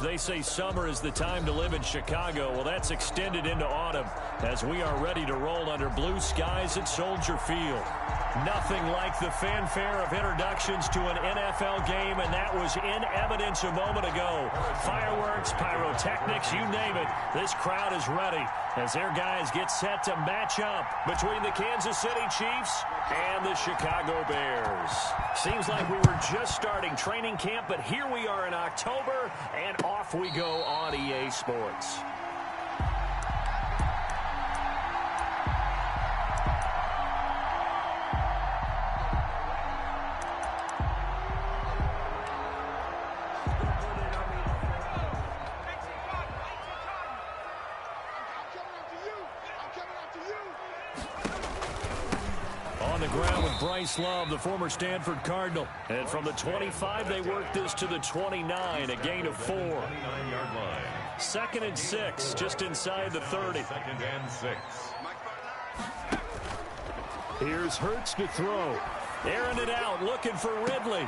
They say summer is the time to live in Chicago. Well, that's extended into autumn as we are ready to roll under blue skies at Soldier Field. Nothing like the fanfare of introductions to an NFL game, and that was in evidence a moment ago. Fireworks, pyrotechnics, you name it. This crowd is ready as their guys get set to match up between the Kansas City Chiefs and the Chicago Bears. Seems like we were just starting training camp, but here we are in October, and off we go on EA Sports. On the ground with Bryce Love, the former Stanford Cardinal. And from the 25, they work this to the 29, a gain of 4. 29-yard line. 2nd and 6, just inside the 30. 2nd and 6. Here's Hurts to throw. Airing it out, looking for Ridley.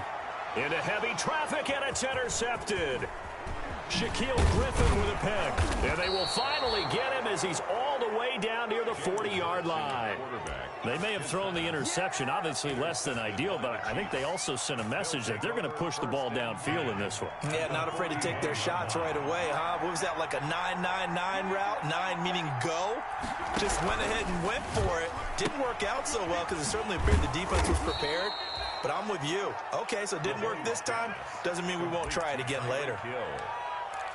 Into heavy traffic, and it's intercepted. Shaquille Griffin with a pick. And they will finally get him as he's all the way down near the 40-yard line. They may have thrown the interception, obviously less than ideal, but I think they also sent a message that they're going to push the ball downfield in this one. Yeah, not afraid to take their shots right away, huh? What was that, like a 9-9-9 route? 9 meaning go? Just went ahead and went for it. Didn't work out so well because it certainly appeared the defense was prepared. But I'm with you. Okay, so it didn't work this time. Doesn't mean we won't try it again later.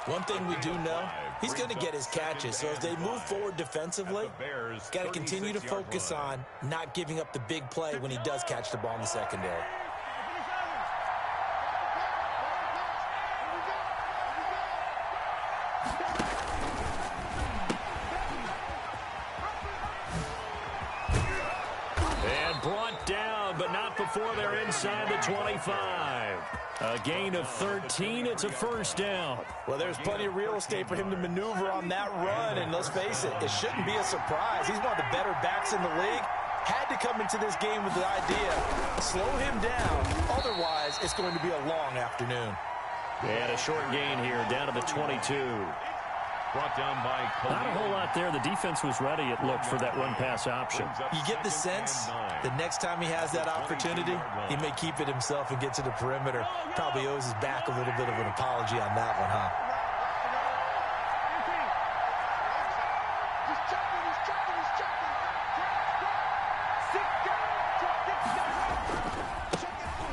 One thing we do know, he's going to get his catches. So as they move forward defensively, got to continue to focus on not giving up the big play when he does catch the ball in the secondary. And brought down, but not before they're inside the 25. A gain of 13. It's a first down. Well, there's plenty of real estate for him to maneuver on that run, and let's face it, it shouldn't be a surprise. He's one of the better backs in the league. Had to come into this game with the idea, slow him down. Otherwise, it's going to be a long afternoon. And a short gain here, down to the 22. Brought down by not a whole lot there. The defense was ready, it looked, for that run-pass option. You get the sense the next time he has that opportunity, he may keep it himself and get to the perimeter. Probably owes his back a little bit of an apology on that one, huh?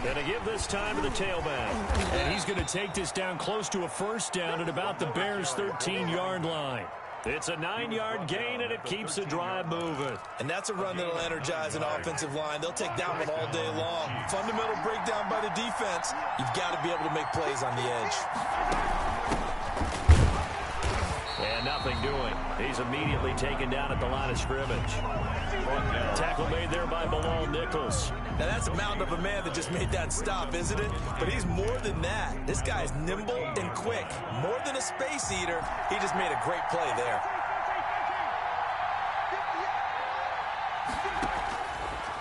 And to give this time to the tailback. And he's going to take this down close to a first down at about the Bears' 13-yard line. It's a 9-yard gain, and it keeps the drive moving. And that's a run that will energize an offensive line. They'll take that one all day long. Fundamental breakdown by the defense. You've got to be able to make plays on the edge. And nothing doing. He's immediately taken down at the line of scrimmage. Tackle made there by Bilal Nichols. Now that's a mountain of a man that just made that stop, isn't it? But he's more than that. This guy's nimble and quick. More than a space eater, he just made a great play there.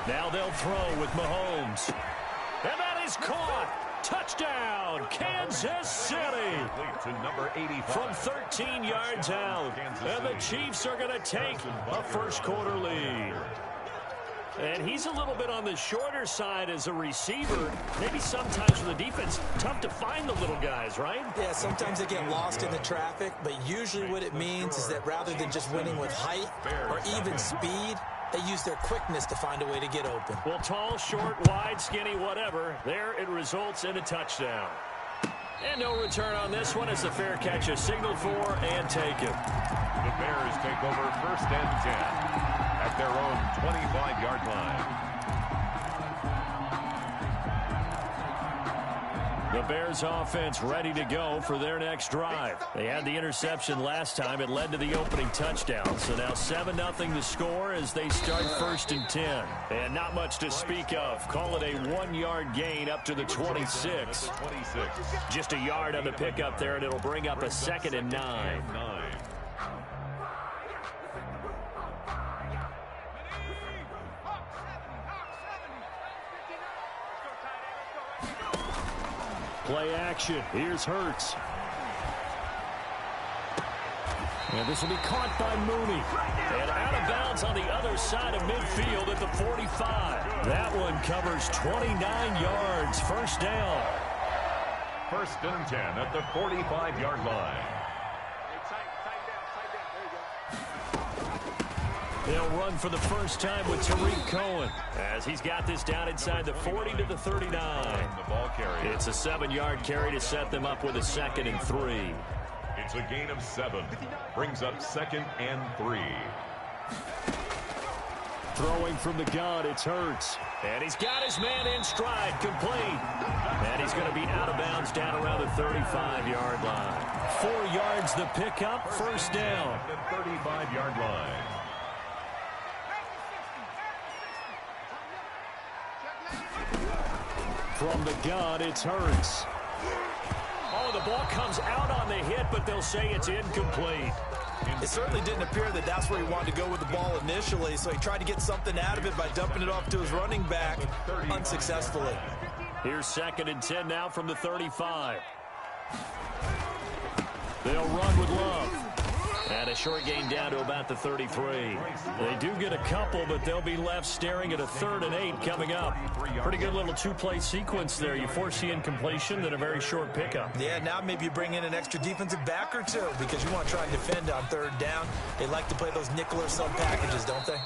Now they'll throw with Mahomes. And that is caught. Touchdown, Kansas City. To number 85. From 13 yards out. And the Chiefs are going to take a first-quarter lead. And he's a little bit on the shorter side as a receiver. Maybe sometimes for the defense, tough to find the little guys, right? Yeah, sometimes they get lost in the traffic, but usually what it means is that rather than just winning with height or even speed, they use their quickness to find a way to get open. Well, tall, short, wide, skinny, whatever, there it results in a touchdown. And no return on this one as the fair catch is signaled for and taken. The Bears take over 1st and 10 at their own 25-yard line. The Bears offense ready to go for their next drive. They had the interception last time. It led to the opening touchdown. So now 7-0 the score as they start 1st and 10. And not much to speak of. Call it a 1-yard gain up to the 26. Just a yard on the pickup there, and it'll bring up a 2nd and 9. Play action. Here's Hurts. And this will be caught by Mooney. And out of bounds on the other side of midfield at the 45. That one covers 29 yards. First down. First and 10 at the 45-yard line. They'll run for the first time with Tariq Cohen as he's got this down inside the 40 to the 39. The ball carrier. It's a 7-yard carry to set them up with a 2nd and 3. It's a gain of 7. Brings up 2nd and 3. Throwing from the gun, it's Hurts. And he's got his man in stride, complete. And he's going to be out of bounds down around the 35-yard line. 4 yards the pickup, first down. The 35-yard line. From the gun, it's Hurts. Oh, the ball comes out on the hit, but they'll say it's incomplete. It certainly didn't appear that that's where he wanted to go with the ball initially, so he tried to get something out of it by dumping it off to his running back unsuccessfully. Here's 2nd and 10 now from the 35. They'll run with Love. And a short gain down to about the 33. They do get a couple, but they'll be left staring at a 3rd and 8 coming up. Pretty good little 2-play sequence there. You force the incompletion, then a very short pickup. Yeah, now maybe you bring in an extra defensive back or two because you want to try and defend on 3rd down. They like to play those nickel or sub packages, don't they?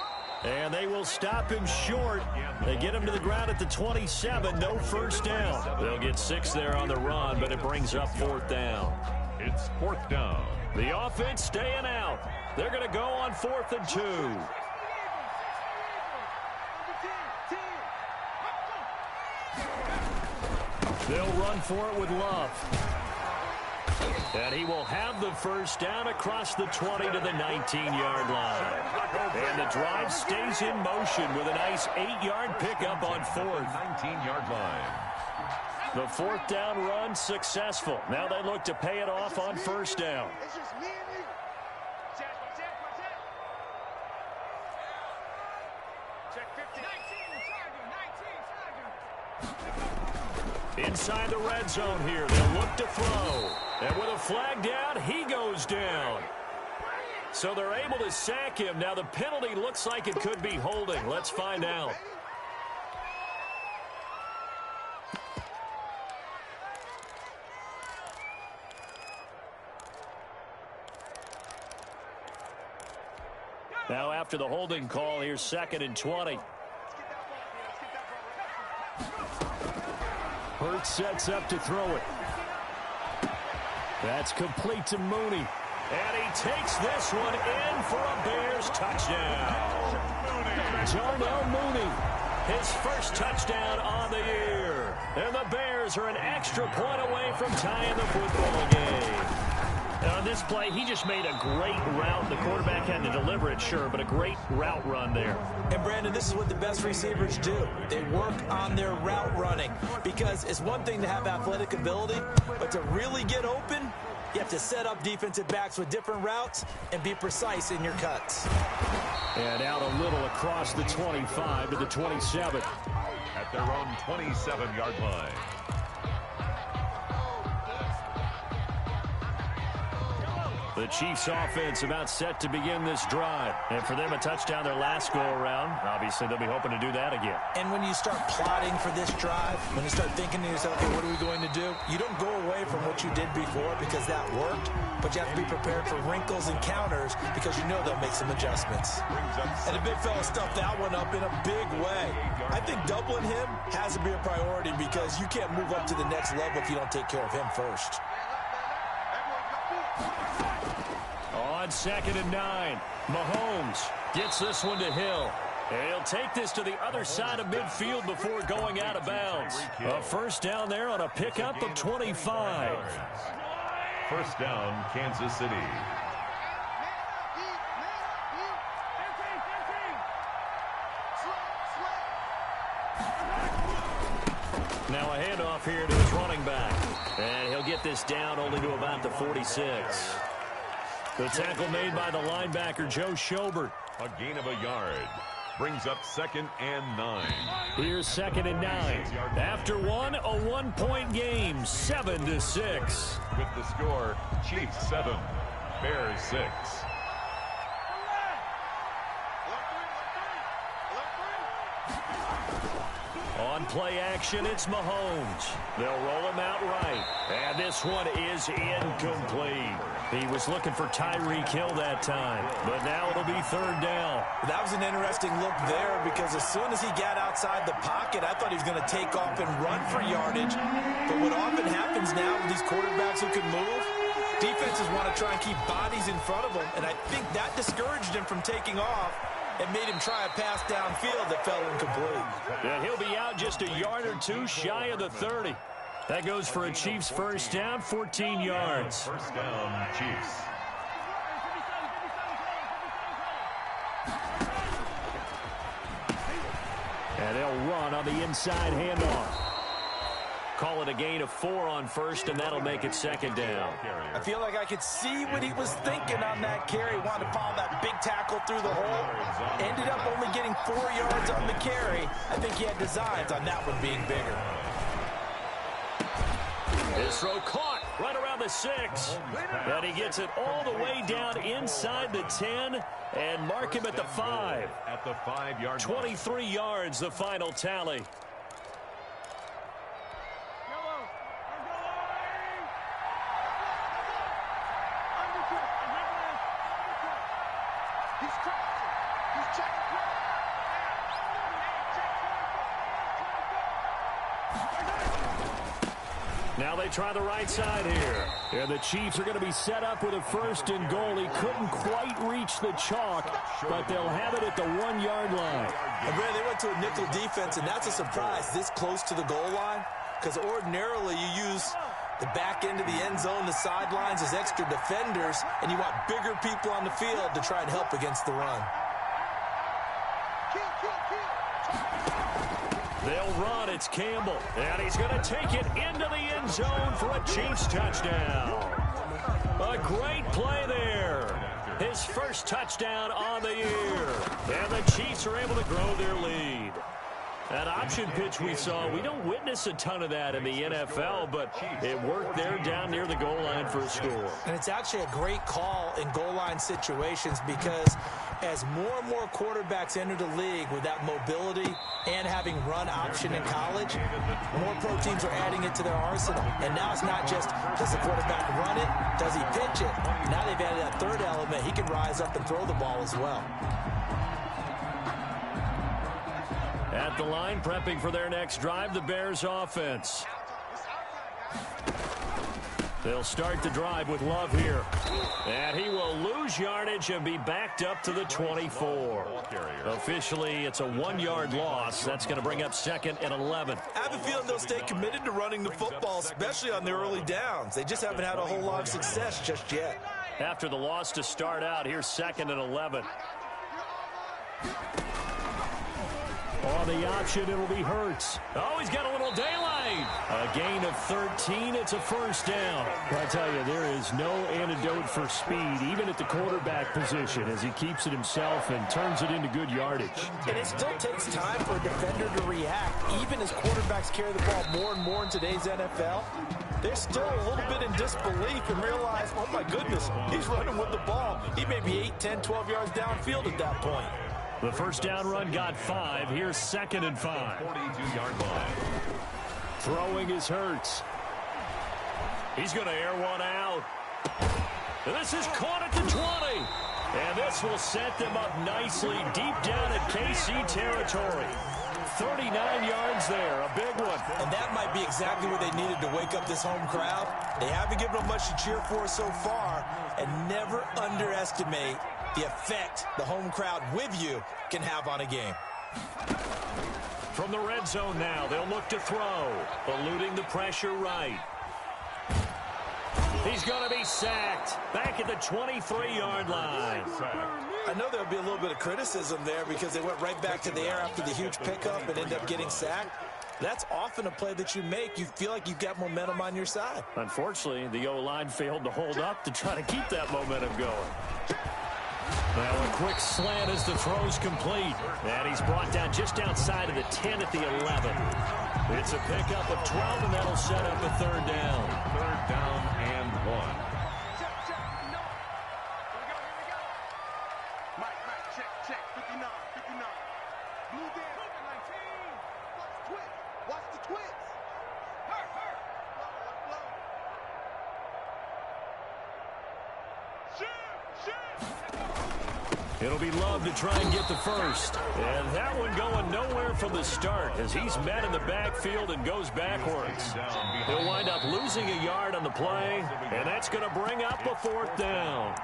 And they will stop him short. They get him to the ground at the 27. No first down. They'll get 6 there on the run, but it brings up 4th down. It's 4th down. The offense staying out. They're going to go on 4th and 2. They'll run for it with Love. And he will have the first down across the 20 to the 19-yard line. And the drive stays in motion with a nice 8-yard pickup on 4th. 19-yard line. The 4th down run successful. Now they look to pay it off on first down. Inside the red zone here. They'll look to throw. And with a flag down, he goes down. So they're able to sack him. Now the penalty looks like it could be holding. Let's find out. Now after the holding call, here's 2nd and 20. Hurts sets up to throw it. That's complete to Mooney. And he takes this one in for a Bears touchdown. Darnell Mooney, his first touchdown on the year. And the Bears are an extra point away from tying the football game. On this play, he just made a great route. The quarterback had to deliver it, sure, but a great route run there. And, Brandon, this is what the best receivers do. They work on their route running because it's one thing to have athletic ability, but to really get open, you have to set up defensive backs with different routes and be precise in your cuts. And out a little across the 25 to the 27. At their own 27-yard line. The Chiefs offense about set to begin this drive. And for them, a touchdown their last go-around. Obviously, they'll be hoping to do that again. And when you start plotting for this drive, when you start thinking to yourself, okay, what are we going to do? You don't go away from what you did before because that worked, but you have to be prepared for wrinkles and counters because you know they'll make some adjustments. And the big fella stuffed that one up in a big way. I think doubling him has to be a priority because you can't move up to the next level if you don't take care of him first. On 2nd and 9, Mahomes gets this one to Hill. And he'll take this to the other side of midfield before going out of bounds. A first down there on a pickup of 25. First down, Kansas City. Now a handoff here to his running back. And he'll get this down only to about the 46. The tackle made by the linebacker, Joe Schobert. A gain of a yard. Brings up 2nd and 9. Here's 2nd and 9. After one, a 1-point game, 7-6. With the score, Chiefs 7, Bears 6. On play action, it's Mahomes. They'll roll him out right. And this one is incomplete. He was looking for Tyreek Hill that time, but now it'll be third down. That was an interesting look there because as soon as he got outside the pocket, I thought he was going to take off and run for yardage. But what often happens now with these quarterbacks who can move, defenses want to try and keep bodies in front of them, and I think that discouraged him from taking off and made him try a pass downfield that fell incomplete. And he'll be out just a yard or two shy of the 30. That goes for a Chiefs first down, 14 yards. First down, Chiefs. And they'll run on the inside handoff. Call it a gain of 4 on first, and that'll make it second down. I feel like I could see what he was thinking on that carry. Wanted to follow that big tackle through the hole. Ended up only getting 4 yards on the carry. I think he had designs on that one being bigger. This throw caught right around the 6. And he gets it all the way down inside the 10 and mark him at the 5. At the 5-yard 23 yards, the final tally. Now they try the right side here. And the Chiefs are going to be set up with a first and goal. He couldn't quite reach the chalk, but they'll have it at the 1-yard line. And Brad, they went to a nickel defense, and that's a surprise this close to the goal line, because ordinarily you use the back end of the end zone, the sidelines as extra defenders, and you want bigger people on the field to try and help against the run. They'll run. It's Campbell. And he's going to take it into the end zone for a Chiefs touchdown. A great play there. His first touchdown on the year. And the Chiefs are able to grow their lead. That option pitch we saw, we don't witness a ton of that in the NFL, but it worked there down near the goal line for a score. And it's actually a great call in goal line situations because as more and more quarterbacks enter the league with that mobility and having run option in college, more pro teams are adding it to their arsenal. And now it's not just, does the quarterback run it? Does he pitch it? Now they've added that third element. He can rise up and throw the ball as well. At the line, prepping for their next drive, the Bears offense. They'll start the drive with Love here. And he will lose yardage and be backed up to the 24. Officially, it's a 1-yard loss. That's going to bring up second and 11. I have a feeling they'll stay committed to running the football, especially on their early downs. They just haven't had a whole lot of success just yet. After the loss to start out, here's second and 11. On the option, it'll be Hurts. Oh, he's got a little daylight. A gain of 13. It's a first down. I tell you, there is no antidote for speed, even at the quarterback position, as he keeps it himself and turns it into good yardage. And it still takes time for a defender to react. Even as quarterbacks carry the ball more and more in today's NFL, they're still a little bit in disbelief and realize, oh, my goodness, he's running with the ball. He may be 8, 10, 12 yards downfield at that point. The first down run got 5. Here's second and 5. 42-yard line. Throwing is Hurts. He's going to air one out. This is caught at the 20. And this will set them up nicely deep down at KC territory. 39 yards there, a big one. And that might be exactly what they needed to wake up this home crowd. They haven't given them much to cheer for so far, and never underestimate the effect the home crowd with you can have on a game. From the red zone now, they'll look to throw, eluding the pressure right. He's going to be sacked back at the 23-yard line. I know there'll be a little bit of criticism there because they went right back to the air after the huge pickup and ended up getting sacked. That's often a play that you make. You feel like you've got momentum on your side. Unfortunately, the O-line failed to hold up to try to keep that momentum going. Now a quick slant as the throw's complete. And he's brought down just outside of the 10 at the 11. It's a pickup of 12, and that'll set up a third down. Third down and 1. It'll be Love to try and get the first. And that one going nowhere from the start as he's met in the backfield and goes backwards. He'll wind up losing a yard on the play, and that's going to bring up a 4th down.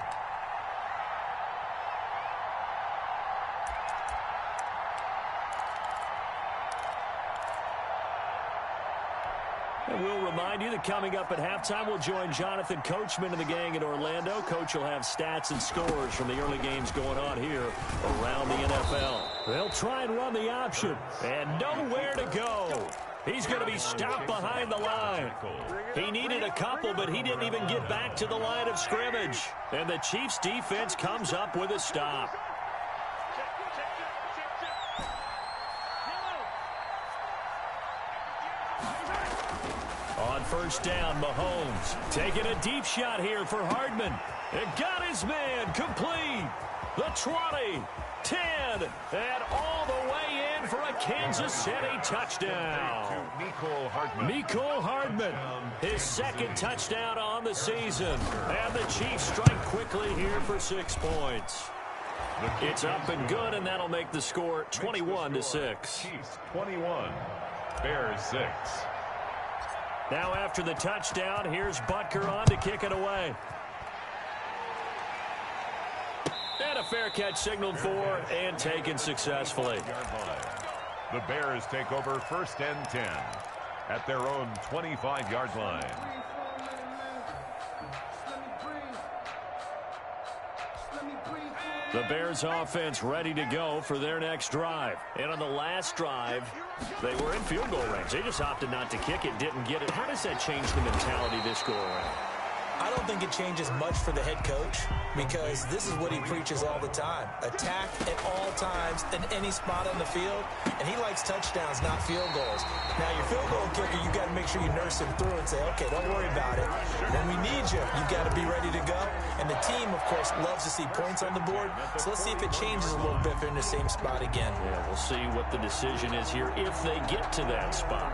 And we'll remind you that coming up at halftime, we'll join Jonathan Coachman and the gang in Orlando. Coach will have stats and scores from the early games going on here around the NFL. They'll try and run the option, and nowhere to go. He's going to be stopped behind the line. He needed a couple, but he didn't even get back to the line of scrimmage. And the Chiefs defense comes up with a stop. On first down, Mahomes taking a deep shot here for Hardman. It got his man complete. The 20, 10, and all the way in for a Kansas City touchdown. Mecole Hardman, his 2nd touchdown on the season. And the Chiefs strike quickly here for 6 points. It's up and good, and that'll make the score 21-6. Chiefs 21, Bears 6. Now after the touchdown, here's Butker on to kick it away. And a fair catch signaled for and taken successfully. The Bears take over 1st and 10 at their own 25-yard line. The Bears offense ready to go for their next drive. And on the last drive, they were in field goal range. They just opted not to kick it, didn't get it. How does that change the mentality this go around? I don't think it changes much for the head coach because this is what he preaches all the time. Attack at all times in any spot on the field, and he likes touchdowns, not field goals. Now, your field goal kicker, you got to make sure you nurse him through and say, okay, don't worry about it. When we need you, you got to be ready to go. And the team, of course, loves to see points on the board, so let's see if it changes a little bit if they're in the same spot again. Yeah, we'll see what the decision is here if they get to that spot.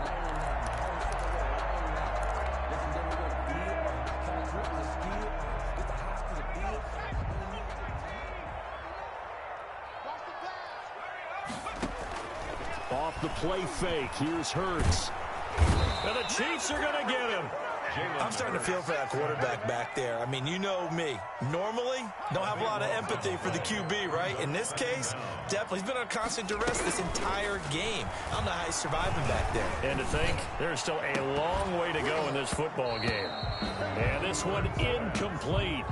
Off the play fake, here's Hurts. And the Chiefs are going to get him. I'm starting to feel for that quarterback back there. I mean, you know me. Normally, don't have a lot of empathy for the QB, right? In this case, definitely. He's been on constant duress this entire game. I don't know how he's surviving back there. And to think, there's still a long way to go in this football game. And this one incomplete.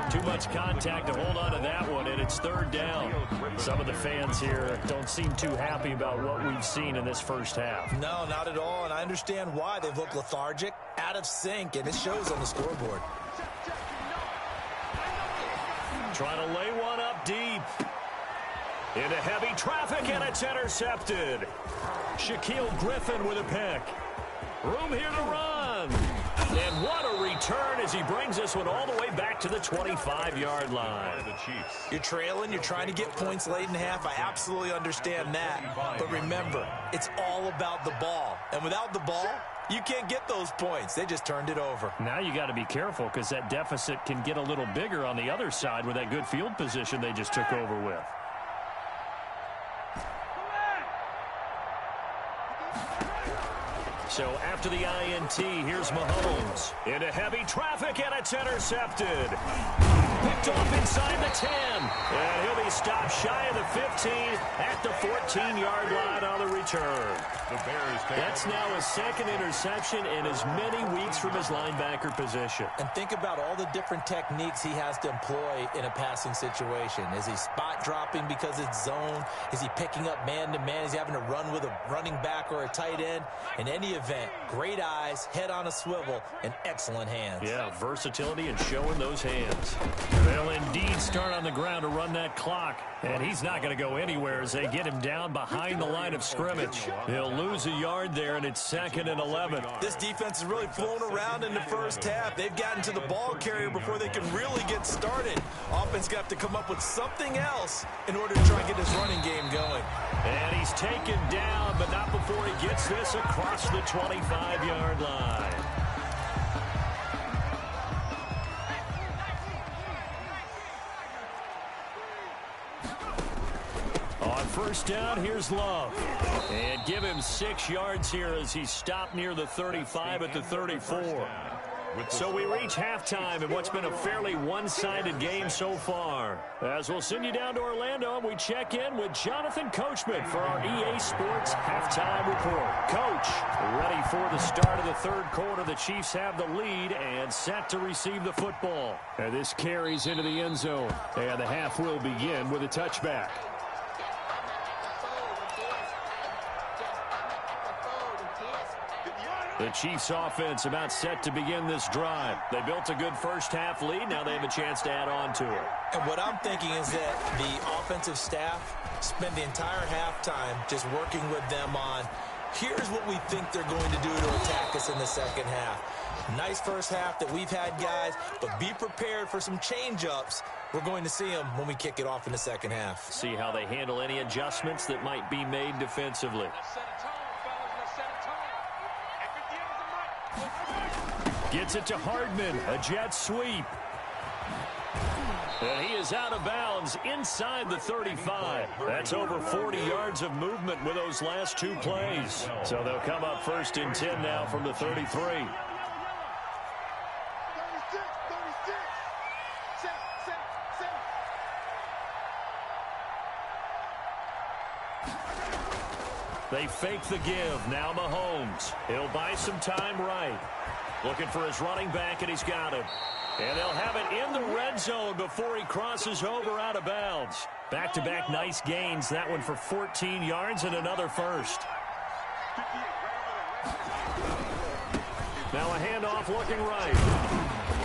Too much contact to hold on to that one, and it's 3rd down. Some of the fans here don't seem too happy about what we've seen in this first half. No, not at all, and I understand why. They've looked lethargic, out of sync, and it shows on the scoreboard. Trying to lay one up deep. Into heavy traffic, and it's intercepted. Shaquille Griffin with a pick. Room here to run. And what a return as he brings this one all the way back to the 25-yard line. You're trailing. You're trying to get points late in half. I absolutely understand that. But remember, it's all about the ball. And without the ball, you can't get those points. They just turned it over. Now you got to be careful because that deficit can get a little bigger on the other side with that good field position they just took over with. So after the INT, here's Mahomes. Into heavy traffic, and it's intercepted. Picked off inside the 10. And he'll be stopped shy of the 15 at the 14-yard line on the return. That's now his 2nd interception in as many weeks from his linebacker position. And think about all the different techniques he has to employ in a passing situation. Is he spot dropping because it's zone? Is he picking up man-to-man? Is he having to run with a running back or a tight end? In any event, great eyes, head on a swivel, and excellent hands. Yeah, versatility and showing those hands. They'll indeed start on the ground to run that clock. And he's not going to go anywhere as they get him down behind the line of scrimmage. He'll lose a yard there, and it's 2nd and 11. This defense is really flown around in the first half. They've gotten to the ball carrier before they can really get started. Offense got to come up with something else in order to try and get this running game going. And he's taken down, but not before he gets this across the 25-yard line. first down. Here's Love. And give him 6 yards here as he stopped near the 35 at the 34. So we reach halftime in what's been a fairly one-sided game so far. As we'll send you down to Orlando, and we check in with Jonathan Coachman for our EA Sports Halftime Report. Coach, ready for the start of the third quarter. The Chiefs have the lead and set to receive the football. And this carries into the end zone. And the half will begin with a touchback. The Chiefs offense about set to begin this drive. They built a good first half lead. Now they have a chance to add on to it. And what I'm thinking is that the offensive staff spent the entire halftime just working with them on, here's what we think they're going to do to attack us in the second half. Nice first half that we've had, guys, but be prepared for some change-ups. We're going to see them when we kick it off in the second half. See how they handle any adjustments that might be made defensively. Gets it to Hardman, a jet sweep. And he is out of bounds inside the 35. That's over 40 yards of movement with those last 2 plays. So they'll come up first and 10 now from the 33. They fake the give. Now Mahomes. He'll buy some time right. Looking for his running back, and he's got him. And they'll have it in the red zone before he crosses over out of bounds. Back-to-back nice gains. That one for 14 yards and another first. Now a handoff looking right.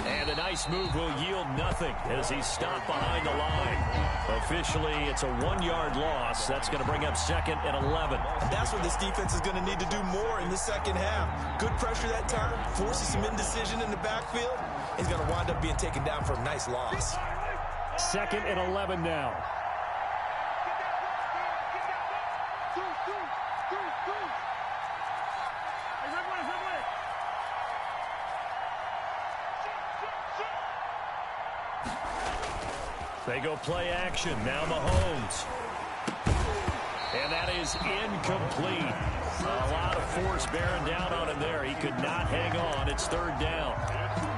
And a nice move will yield nothing as he's stopped behind the line. Officially, it's a 1-yard loss. That's going to bring up second and 11. And that's what this defense is going to need to do more in the second half. Good pressure that time, forces some indecision in the backfield. He's going to wind up being taken down for a nice loss. Second and 11 now. They go play action. Now Mahomes. And that is incomplete. A lot of force bearing down on him there. He could not hang on. It's third down.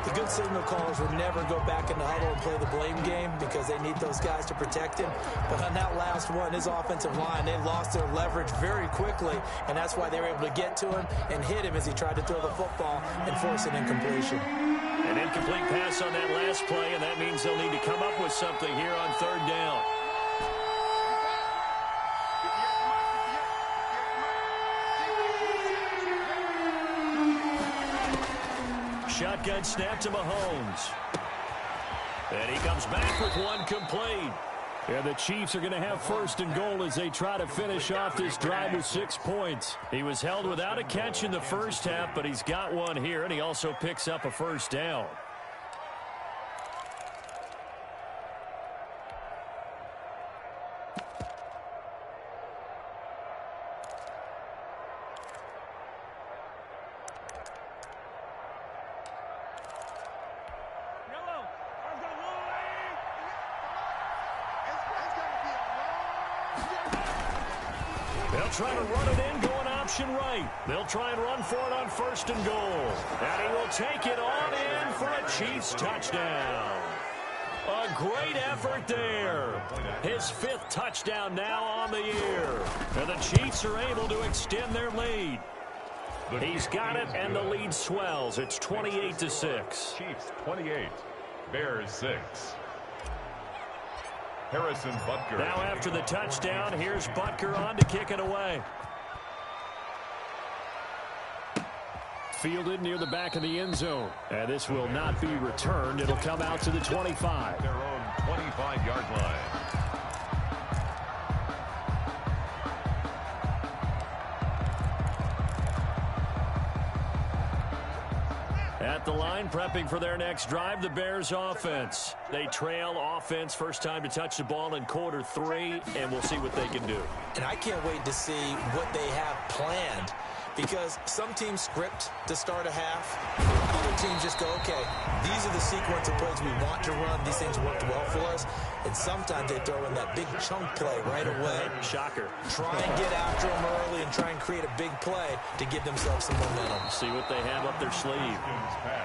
The good signal callers would never go back in the huddle and play the blame game because they need those guys to protect him. But on that last one, his offensive line, they lost their leverage very quickly, and that's why they were able to get to him and hit him as he tried to throw the football and force an incompletion. An incomplete pass on that last play, and that means they'll need to come up with something here on third down. Shotgun snap to Mahomes. And he comes back with one complete. And the Chiefs are going to have first and goal as they try to finish off this drive with 6 points. He was held without a catch in the first half, but he's got one here, and he also picks up a first down. They'll try to run it in, going option right. They'll try and run for it on first and goal. And he will take it on in for a Chiefs touchdown. A great effort there. His 5th touchdown now on the year. And the Chiefs are able to extend their lead. He's got it, and the lead swells. It's 28-6. Chiefs 28, Bears 6. Harrison Butker. Now after the touchdown, here's Butker on to kick it away. Fielded near the back of the end zone. And this will not be returned. It'll come out to the 25. Their own 25-yard line. At the line, prepping for their next drive, the Bears offense. They trail offense, first time to touch the ball in quarter 3, and we'll see what they can do. And I can't wait to see what they have planned because some teams script to start a half. Other teams just go, okay, these are the sequence of plays we want to run. These things worked well for us. And sometimes they throw in that big chunk play right away. Shocker. Try and get after them early and try and create a big play to give themselves some momentum. See what they have up their sleeve.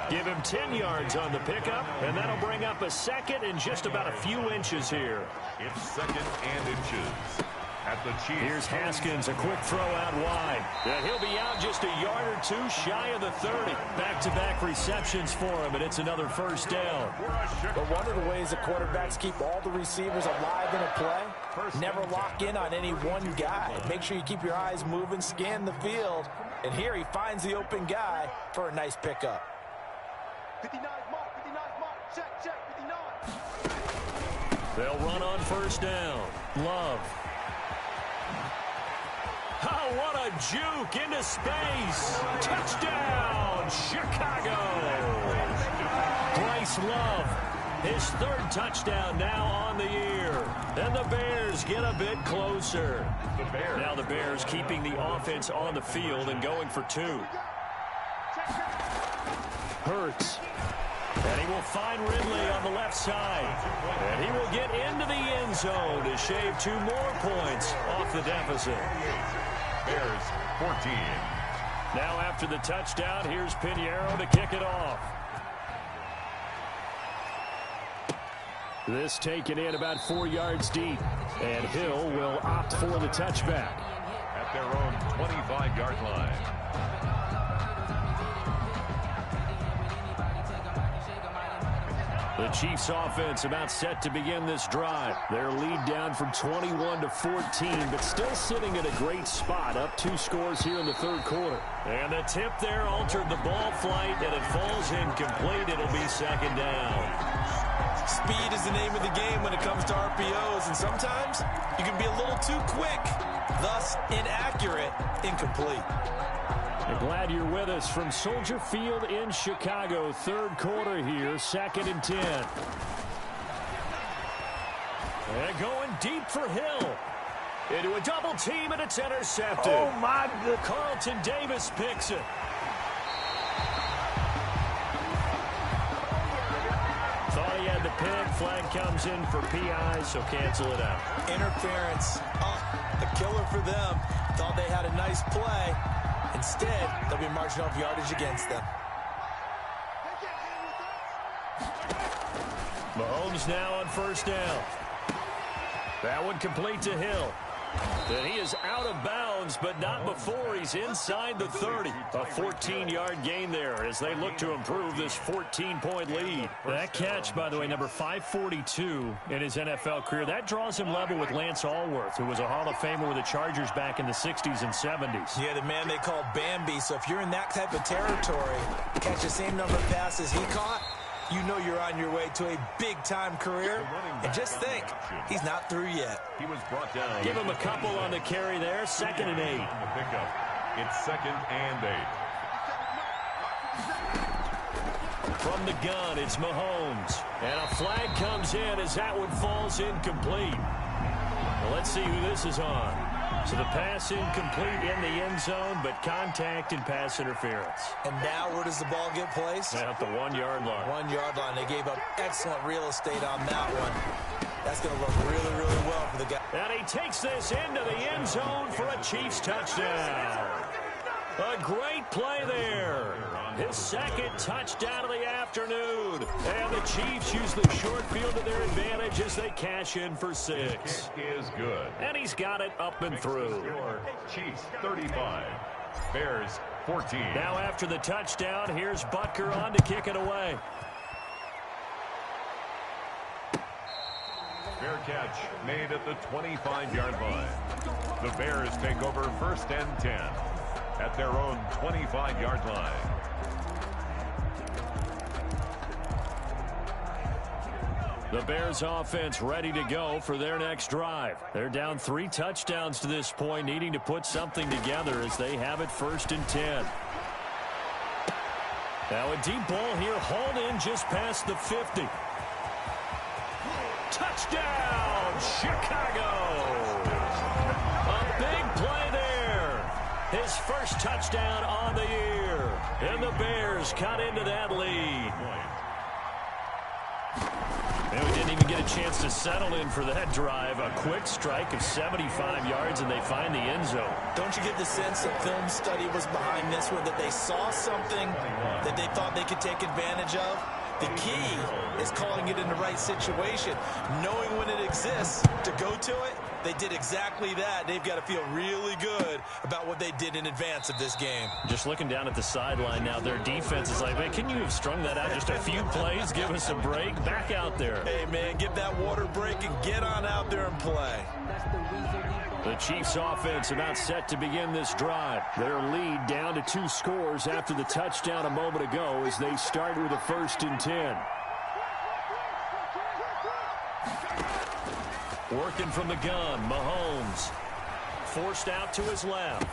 Give him 10 yards on the pickup, and that'll bring up a second and just about a few inches here. It's second and inches. At the Chiefs. Here's Haskins, a quick throw out wide. And he'll be out just a yard or two shy of the 30. Back-to-back receptions for him, and it's another first down. But one of the ways the quarterbacks keep all the receivers alive in a play, never lock in on any one guy. Make sure you keep your eyes moving, scan the field. And here he finds the open guy for a nice pickup. 59 mark, check, 59. They'll run on first down. Love. Oh, what a juke into space. Touchdown, Chicago. Bryce Love, his third touchdown now on the year. And the Bears get a bit closer. Now the Bears keeping the offense on the field and going for two. Hurts. And he will find Ridley on the left side. And he will get into the end zone to shave 2 more points off the deficit. Bears 14. Now after the touchdown, here's Pinheiro to kick it off. This taken in about 4 yards deep. And Hill will opt for the touchback. At their own 25-yard line. The Chiefs offense about set to begin this drive. Their lead down from 21 to 14, but still sitting at a great spot, up 2 scores here in the third quarter. And the tip there altered the ball flight, and it falls incomplete. It'll be second down. Speed is the name of the game when it comes to RPOs, and sometimes you can be a little too quick, thus inaccurate, incomplete. I'm glad you're with us from Soldier Field in Chicago. Third quarter here, 2nd and 10. And going deep for Hill. Into a double team, and it's intercepted. Oh, my goodness. Carlton Davis picks it. Thought he had the pick. Flag comes in for PI, so cancel it out. Interference. A killer for them. Thought they had a nice play. Instead, they'll be marching off yardage against them. Mahomes now on first down. That one complete to Hill. And he is out of bounds, but not before he's inside the 30. A 14-yard gain there as they look to improve this 14-point lead. That catch, by the way, number 542 in his NFL career, that draws him level with Lance Allworth, who was a Hall of Famer with the Chargers back in the 60s and 70s. Yeah, the man they call Bambi. So if you're in that type of territory, catch the same number of passes he caught, you know you're on your way to a big-time career. And just think, he's not through yet. He was brought down. Give him a couple on the carry there. 2nd and 8. The pickup. It's 2nd and 8. From the gun, it's Mahomes. And a flag comes in as that one falls incomplete. Well, let's see who this is on. So the pass incomplete in the end zone, but contact and pass interference. And now where does the ball get placed? At the 1-yard line. 1-yard line. They gave up excellent real estate on that one. That's going to look really, really well for the guy. And he takes this into the end zone for a Chiefs touchdown. A great play there. His 2nd touchdown of the afternoon. And the Chiefs use the short field to their advantage as they cash in for 6. Is good. And he's got it up and through. Chiefs 35. Bears 14. Now after the touchdown, here's Butker on to kick it away. Fair catch made at the 25-yard line. The Bears take over 1st and 10 at their own 25-yard line. The Bears offense ready to go for their next drive. They're down 3 touchdowns to this point, needing to put something together as they have it 1st and 10. Now a deep ball here, hauled in just past the 50. Touchdown, Chicago! A big play there. His first touchdown on the year. And the Bears cut into that lead. And we didn't even get a chance to settle in for that drive. A quick strike of 75 yards, and they find the end zone. Don't you get the sense that film study was behind this one, that they saw something that they thought they could take advantage of? The key is calling it in the right situation, knowing when it exists to go to it. They did exactly that. They've got to feel really good about what they did in advance of this game. Just looking down at the sideline now, their defense is like, man, can you have strung that out just a few plays? Give us a break. Back out there. Hey, man, give that water break and get on out there and play. The Chiefs offense about set to begin this drive. Their lead down to 2 scores after the touchdown a moment ago as they start with a 1st and 10. Working from the gun, Mahomes. Forced out to his left.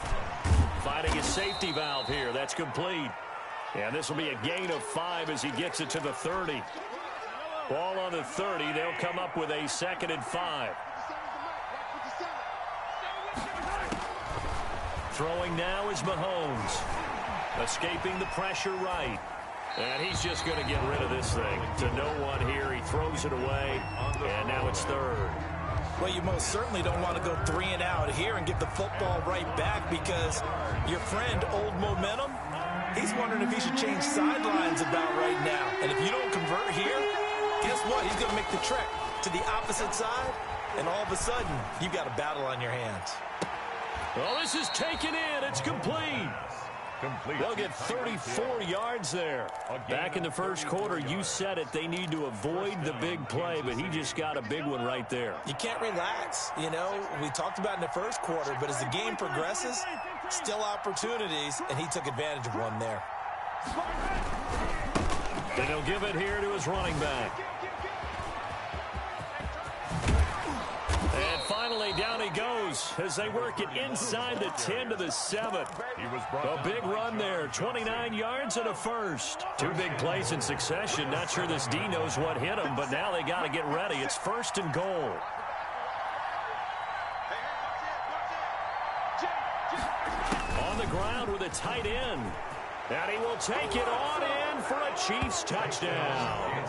Finding his safety valve here. That's complete. And this will be a gain of 5 as he gets it to the 30. Ball on the 30. They'll come up with a 2nd and 5. Throwing now is Mahomes. Escaping the pressure right. And he's just going to get rid of this thing. To no one here. He throws it away. And now it's 3rd. Well, you most certainly don't want to go 3 and out here and get the football right back, because your friend, Old Momentum, he's wondering if he should change sidelines about right now. And if you don't convert here, guess what? He's going to make the trek to the opposite side, and all of a sudden, you've got a battle on your hands. Well, this is taken in. It's complete. They'll get 34 yards there. Back in the first quarter, you said it. They need to avoid the big play, but he just got a big one right there. You can't relax. You know, we talked about in the first quarter, but as the game progresses, still opportunities, and he took advantage of one there. And he'll give it here to his running back. And finally, down he goes as they work it inside the 10 to the 7. A big run there, 29 yards and a 1st. 2 big plays in succession. Not sure this D knows what hit him, but now they got to get ready. It's 1st and goal. On the ground with a tight end. And he will take it on in for a Chiefs touchdown.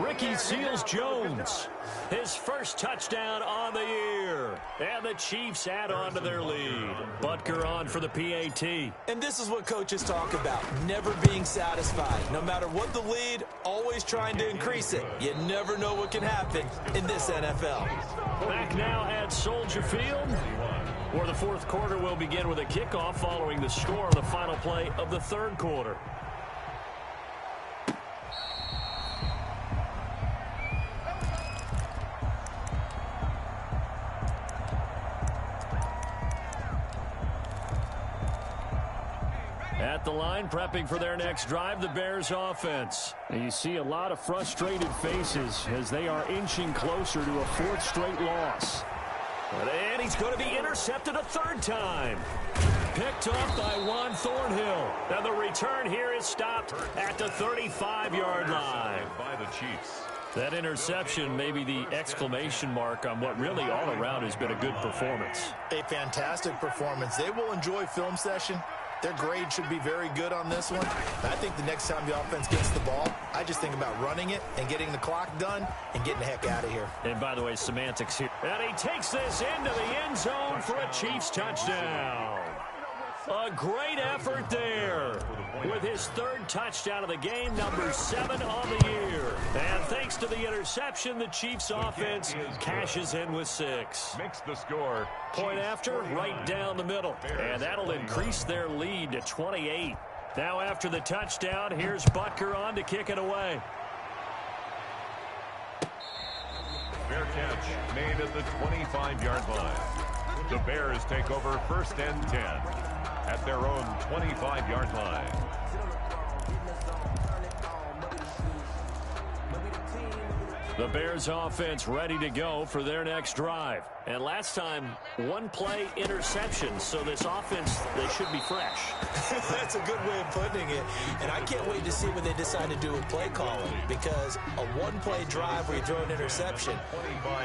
Ricky Seals-Jones, his first touchdown on the year. And the Chiefs add on to their lead. Butker on for the PAT. And this is what coaches talk about, never being satisfied. No matter what the lead, always trying to increase it. You never know what can happen in this NFL. Back now at Soldier Field, where the 4th quarter will begin with a kickoff following the score on the final play of the 3rd quarter. At the line, prepping for their next drive, the Bears offense. And you see a lot of frustrated faces as they are inching closer to a 4th straight loss. And he's going to be intercepted a 3rd time. Picked up by Juan Thornhill. And the return here is stopped at the 35-yard line. By the Chiefs. That interception may be the exclamation mark on what really all around has been a good performance. A fantastic performance. They will enjoy film session. Their grade should be very good on this one. I think the next time the offense gets the ball, I just think about running it and getting the clock done and getting the heck out of here. And by the way, semantics here. And he takes this into the end zone for a Chiefs touchdown. A great effort there with his 3rd touchdown of the game, number 7 on the year. And thanks to the interception, the Chiefs offense cashes in with 6. Makes the score. Point after, right down the middle. And that'll increase their lead to 28. Now after the touchdown, here's Butker on to kick it away. Fair catch made at the 25-yard line. The Bears take over 1st and 10 at their own 25-yard line. The Bears offense ready to go for their next drive. And last time, 1 play interception. So this offense, they should be fresh. That's a good way of putting it. And I can't wait to see what they decide to do with play calling, because a one-play drive where you throw an interception,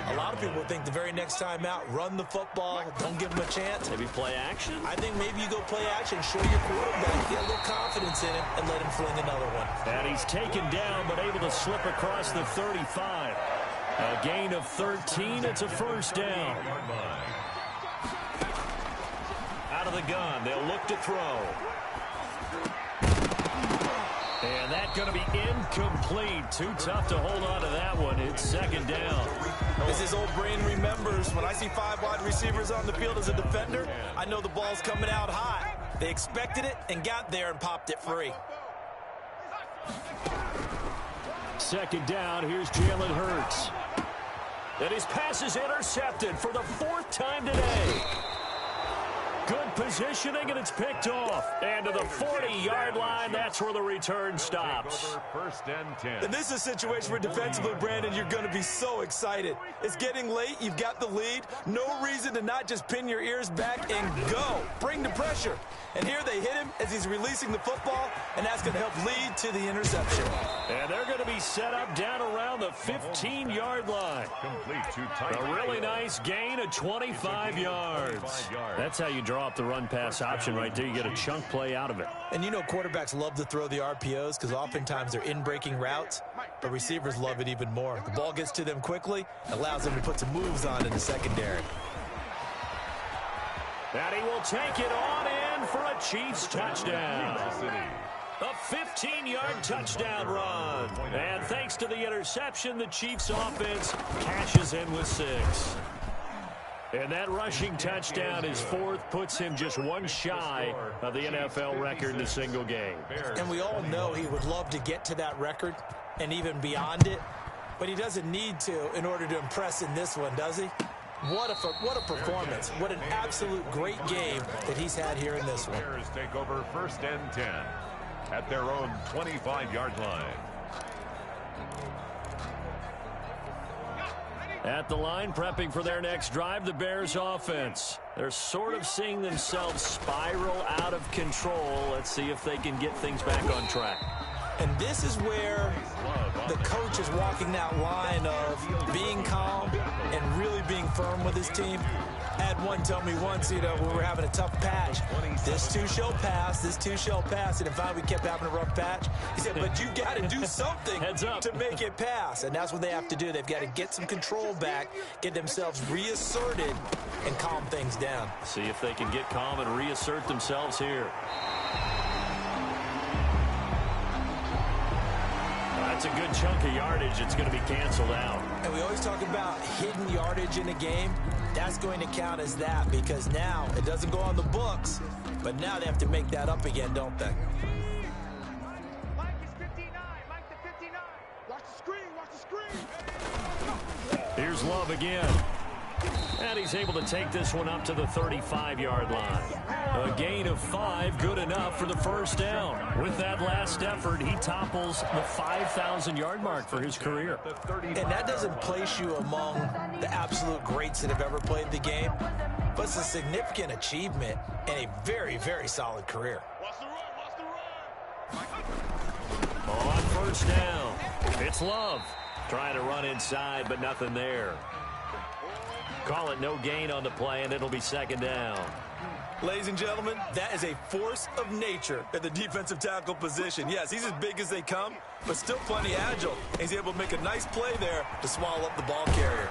a lot of people think the very next time out, run the football, don't give them a chance. Maybe play action? I think maybe you go play action, show your quarterback, get a little confidence in him, and let him fling another one. And he's taken down, but able to slip across the 35. A gain of 13. It's a first down. Out of the gun. They'll look to throw. And that's going to be incomplete. Too tough to hold on to that one. It's second down. As his old brain remembers, when I see 5 wide receivers on the field as a defender, I know the ball's coming out high. They expected it and got there and popped it free. Second down. Here's Jalen Hurts. And his pass is intercepted for the 4th time today. Good positioning, and it's picked off. And to the 40-yard line, that's where the return stops. First and 10. And this is a situation where defensively, Brandon, you're going to be so excited. It's getting late. You've got the lead. No reason to not just pin your ears back and go. Bring the pressure. And here they hit him as he's releasing the football, and that's going to help lead to the interception. And they're going to be set up down around the 15-yard line. Complete to tight. A really nice gain of 25 yards. That's how you draw up the run-pass option right there. You get a chunk play out of it. And you know quarterbacks love to throw the RPOs because oftentimes they're in-breaking routes, but receivers love it even more. The ball gets to them quickly, allows them to put some moves on in the secondary. And he will take it on in for a Chiefs touchdown. A 15-yard touchdown run. And thanks to the interception, the Chiefs offense cashes in with 6. And that rushing touchdown is 4th, puts him just one shy of the NFL record in a single game. And we all know he would love to get to that record and even beyond it, but he doesn't need to in order to impress in this one, does he? What a performance. What an absolute great game that he's had here in this one. Bears take over first and 10 at their own 25-yard line. At the line, prepping for their next drive, the Bears offense. They're sort of seeing themselves spiral out of control. Let's see if they can get things back on track. And this is where the coach is walking that line of being calm and really being firm with his team. I had one tell me once, when we were having a tough patch, this too shall pass, this too shall pass. And finally we kept having a rough patch. He said, but you got to do something to make it pass. And that's what they have to do. They've got to get some control back, get themselves reasserted, and calm things down. See if they can get calm and reassert themselves here. That's a good chunk of yardage. It's going to be canceled out. And we always talk about hidden yardage in a game. That's going to count as that because now it doesn't go on the books, but now they have to make that up again, don't they? Mike is 59. Mike the 59. Watch the screen. Watch the screen. Here's Love again. And he's able to take this one up to the 35-yard line. A gain of 5, good enough for the first down. With that last effort, he topples the 5,000-yard mark for his career. And that doesn't place you among the absolute greats that have ever played the game, but it's a significant achievement and a very, very solid career. On first down, it's Love. Trying to run inside, but nothing there. Call it no gain on the play, and it'll be second down. Ladies and gentlemen, that is a force of nature at the defensive tackle position. Yes, he's as big as they come, but still plenty agile. He's able to make a nice play there to swallow up the ball carrier.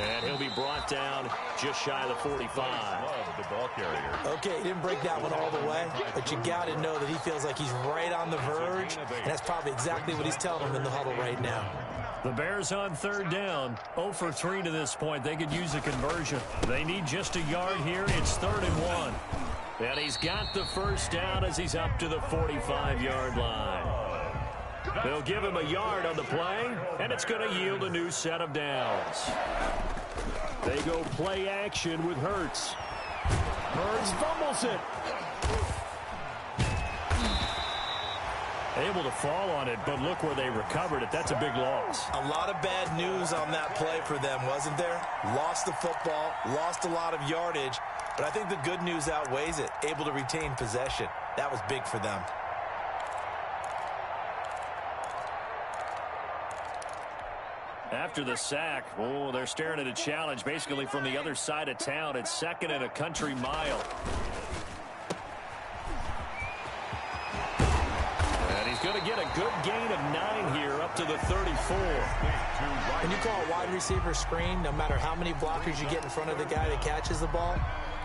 And he'll be brought down just shy of the 45. The ball carrier. Okay, he didn't break that one all the way, but you got to know that he feels like he's right on the verge, and that's probably exactly what he's telling him in the huddle right now. The Bears on third down, 0 for 3 to this point. They could use a conversion. They need just a yard here. It's 3rd and 1. And he's got the first down as he's up to the 45-yard line. They'll give him a yard on the play, and it's going to yield a new set of downs. They go play action with Hurts. Hurts fumbles it. Able to fall on it, but look where they recovered it. That's a big loss. A lot of bad news on that play for them, wasn't there? Lost the football, lost a lot of yardage, but I think the good news outweighs it. Able to retain possession. That was big for them. After the sack, oh, they're staring at a challenge basically from the other side of town. It's 2nd and a country mile. And he's going to get a good gain of 9 here up to the 34. When you call a wide receiver screen, no matter how many blockers you get in front of the guy that catches the ball,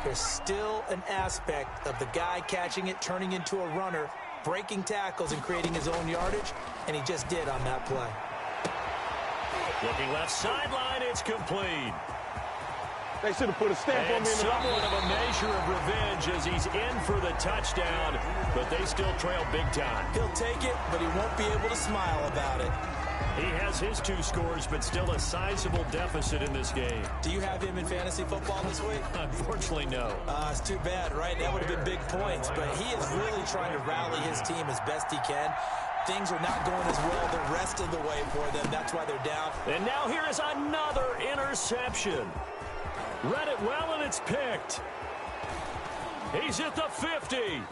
there's still an aspect of the guy catching it, turning into a runner, breaking tackles and creating his own yardage, and he just did on that play. Looking left sideline, it's complete. They should have put a stamp on me in the somewhat of a measure of revenge as he's in for the touchdown, but they still trail big time. He'll take it, but he won't be able to smile about it. He has his 2 scores, but still a sizable deficit in this game. Do you have him in fantasy football this week? Unfortunately, no. It's too bad, right? That would have been big points, but he is really trying to rally his team as best he can. Things are not going as well the rest of the way for them. That's why they're down. And now here is another interception. Read it well, and it's picked. He's at the 50,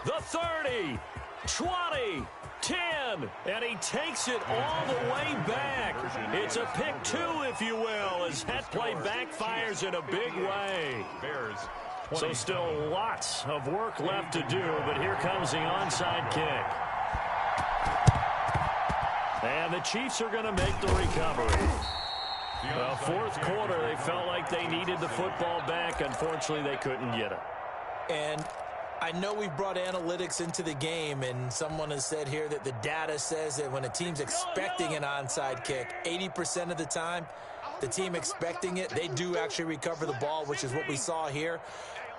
the 30, 20, 10, and he takes it all the way back. It's a pick 2, if you will, as that play backfires in a big way. So still lots of work left to do, but here comes the onside kick. And the Chiefs are going to make the recovery. Well, 4th quarter, they felt like they needed the football back. Unfortunately, they couldn't get it. And I know we've brought analytics into the game, and someone has said here that the data says that when a team's expecting an onside kick, 80% of the time, the team expecting it, they do actually recover the ball, which is what we saw here.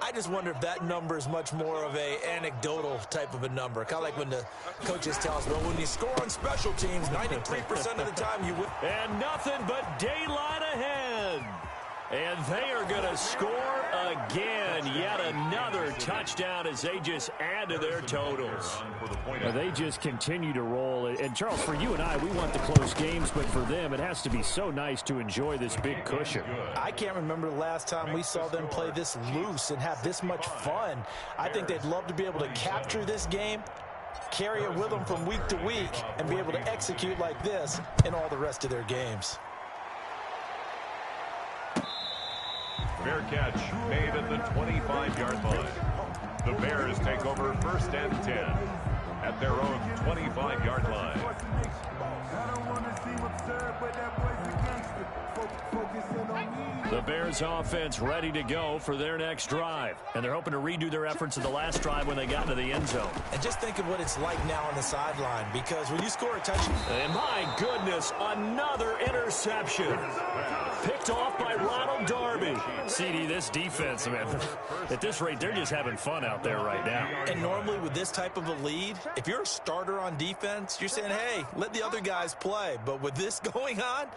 I just wonder if that number is much more of a anecdotal type of a number. Kind of like when the coaches tell us, well, when you score on special teams, 93% of the time you win. And nothing but daylight ahead. And they are going to score again. Yet another touchdown as they just add to their totals. Well, they just continue to roll. And, Charles, for you and I, we want the close games, but for them, it has to be so nice to enjoy this big cushion. I can't remember the last time we saw them play this loose and have this much fun. I think they'd love to be able to capture this game, carry it with them from week to week, and be able to execute like this in all the rest of their games. Fair catch made at the 25-yard line. The Bears take over 1st and 10 at their own 25-yard line. The Bears offense ready to go for their next drive. And they're hoping to redo their efforts of the last drive when they got into the end zone. And just think of what it's like now on the sideline, because when you score a touchdown. And my goodness, another interception. Picked off by Ronald Darby. CD, this defense, man, at this rate, they're just having fun out there right now. And normally with this type of a lead, if you're a starter on defense, you're saying, hey, let the other guys play. But with this going on,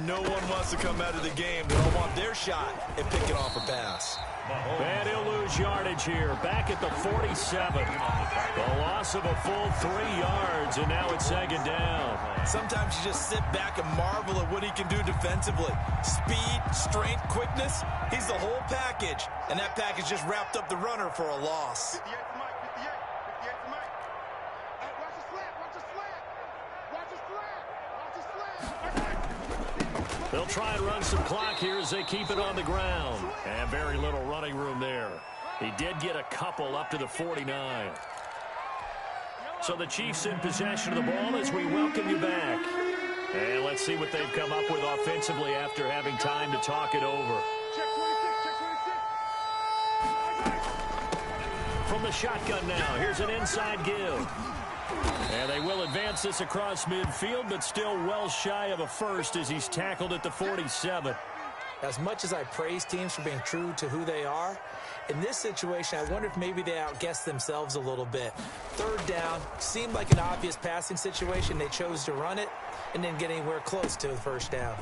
no one wants to come out of the game. They don't want their shot at picking off a pass. And he'll lose yardage here. Back at the 47. The loss of a full 3 yards, and now it's 2nd down. Sometimes you just sit back and marvel at what he can do defensively. Speed, strength, quickness, he's the whole package. And that package just wrapped up the runner for a loss. 58 to Mike, 58 to Mike. Hey, watch the slant, watch the slant. Watch the slant, watch the slant. They'll try and run some clock here as they keep it on the ground. And very little running room there. He did get a couple up to the 49. So the Chiefs in possession of the ball as we welcome you back. And let's see what they've come up with offensively after having time to talk it over. Check 26, check 26. From the shotgun now, here's an inside give. And they will advance this across midfield, but still well shy of a first as he's tackled at the 47. As much as I praise teams for being true to who they are, in this situation, I wonder if maybe they outguessed themselves a little bit. 3rd down, seemed like an obvious passing situation. They chose to run it and didn't get anywhere close to the 1st down.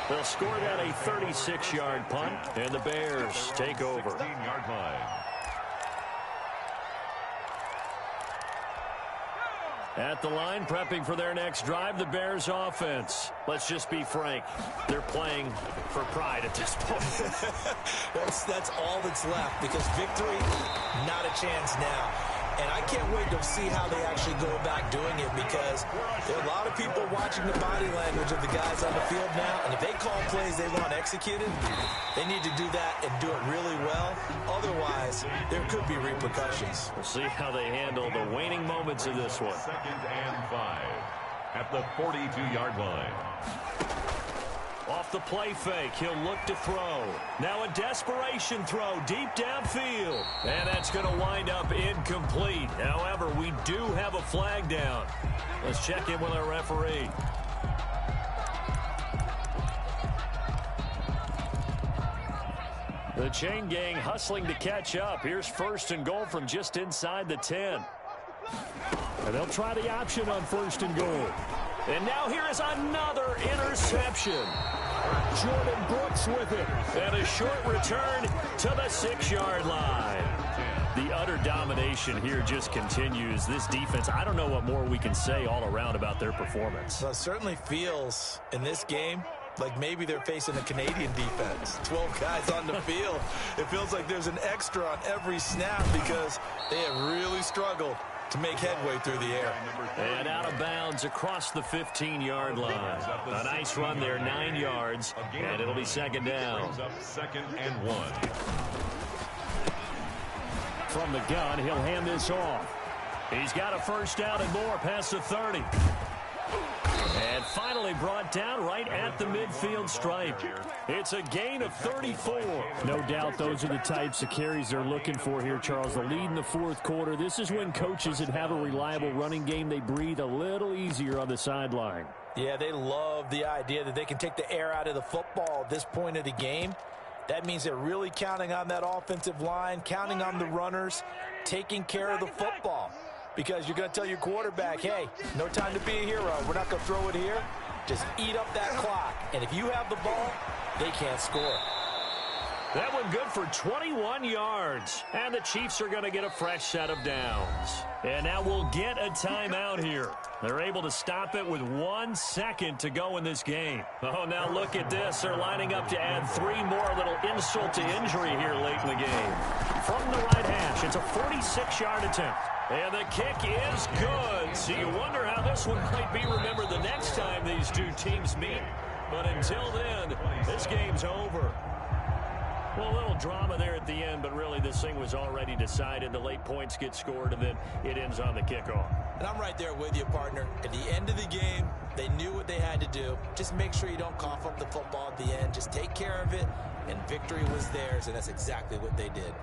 They'll score that a 36-yard punt, and the Bears take over. 16-yard line. At the line, prepping for their next drive, the Bears offense. Let's just be frank. They're playing for pride at this point. that's all that's left, because victory, not a chance now. And I can't wait to see how they actually go about doing it, because there are a lot of people watching the body language of the guys on the field now. And if they call plays they want executed, they need to do that and do it really well. Otherwise, there could be repercussions. We'll see how they handle the waning moments of this one. 2nd and 5 at the 42-yard line. Off the play fake, he'll look to throw. Now a desperation throw deep downfield. And that's going to wind up incomplete. However, we do have a flag down. Let's check in with our referee. The chain gang hustling to catch up. Here's 1st and goal from just inside the 10. And they'll try the option on 1st and goal. And now here is another interception. Jordan Brooks with it. And a short return to the 6-yard line. The utter domination here just continues. This defense, I don't know what more we can say all around about their performance. Well, it certainly feels in this game like maybe they're facing a Canadian defense. 12 guys on the field. It feels like there's an extra on every snap, because they have really struggled to make headway through the air. And out of bounds across the 15-yard line. A nice run there, 9 yards, and it'll be 2nd down. 2nd and 1. From the gun, he'll hand this off. He's got a 1st down and more past the 30. And finally brought down right at the midfield stripe. It's a gain of 34. No doubt those are the types of carries they're looking for here, Charles. The lead in the 4th quarter. This is when coaches that have a reliable running game, they breathe a little easier on the sideline. Yeah, they love the idea that they can take the air out of the football at this point of the game. That means they're really counting on that offensive line, counting on the runners, taking care of the football. Because you're going to tell your quarterback, hey, no time to be a hero. We're not going to throw it here. Just eat up that clock. And if you have the ball, they can't score. That one good for 21 yards. And the Chiefs are going to get a fresh set of downs. And now we'll get a timeout here. They're able to stop it with 1 second to go in this game. Oh, now look at this. They're lining up to add 3 more, little insult to injury here late in the game. From the right hash, it's a 46-yard attempt. And the kick is good. So you wonder how this one might be remembered the next time these two teams meet. But until then, this game's over. Well, a little drama there at the end, but really this thing was already decided. The late points get scored, and then it ends on the kickoff. And I'm right there with you, partner. At the end of the game, they knew what they had to do. Just make sure you don't cough up the football at the end. Just take care of it, and victory was theirs, and that's exactly what they did.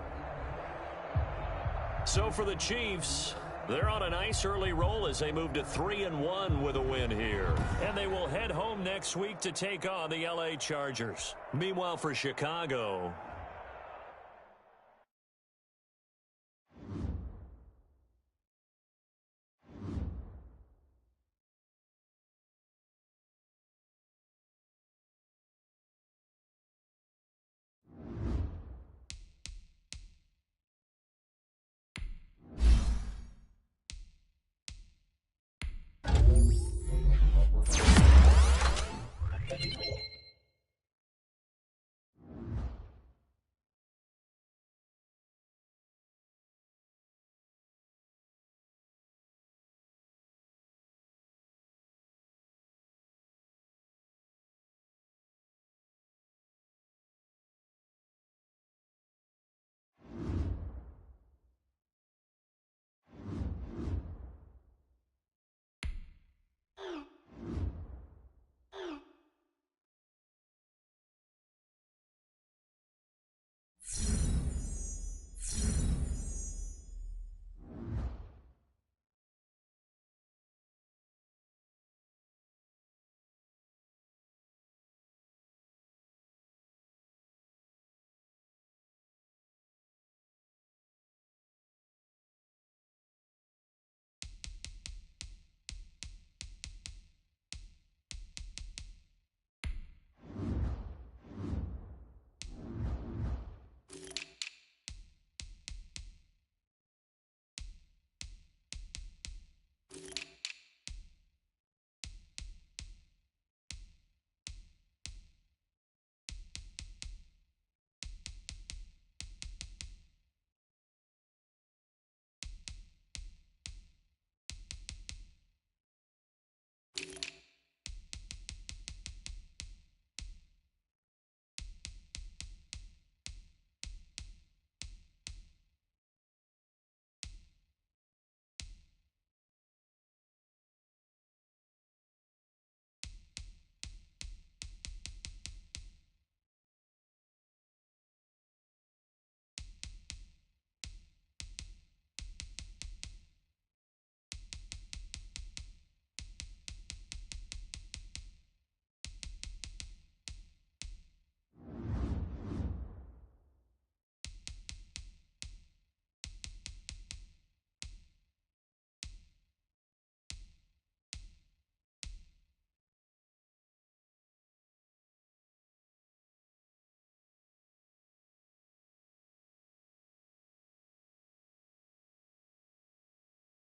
So for the Chiefs, they're on a nice early roll as they move to 3-1 with a win here. And they will head home next week to take on the LA Chargers. Meanwhile, for Chicago,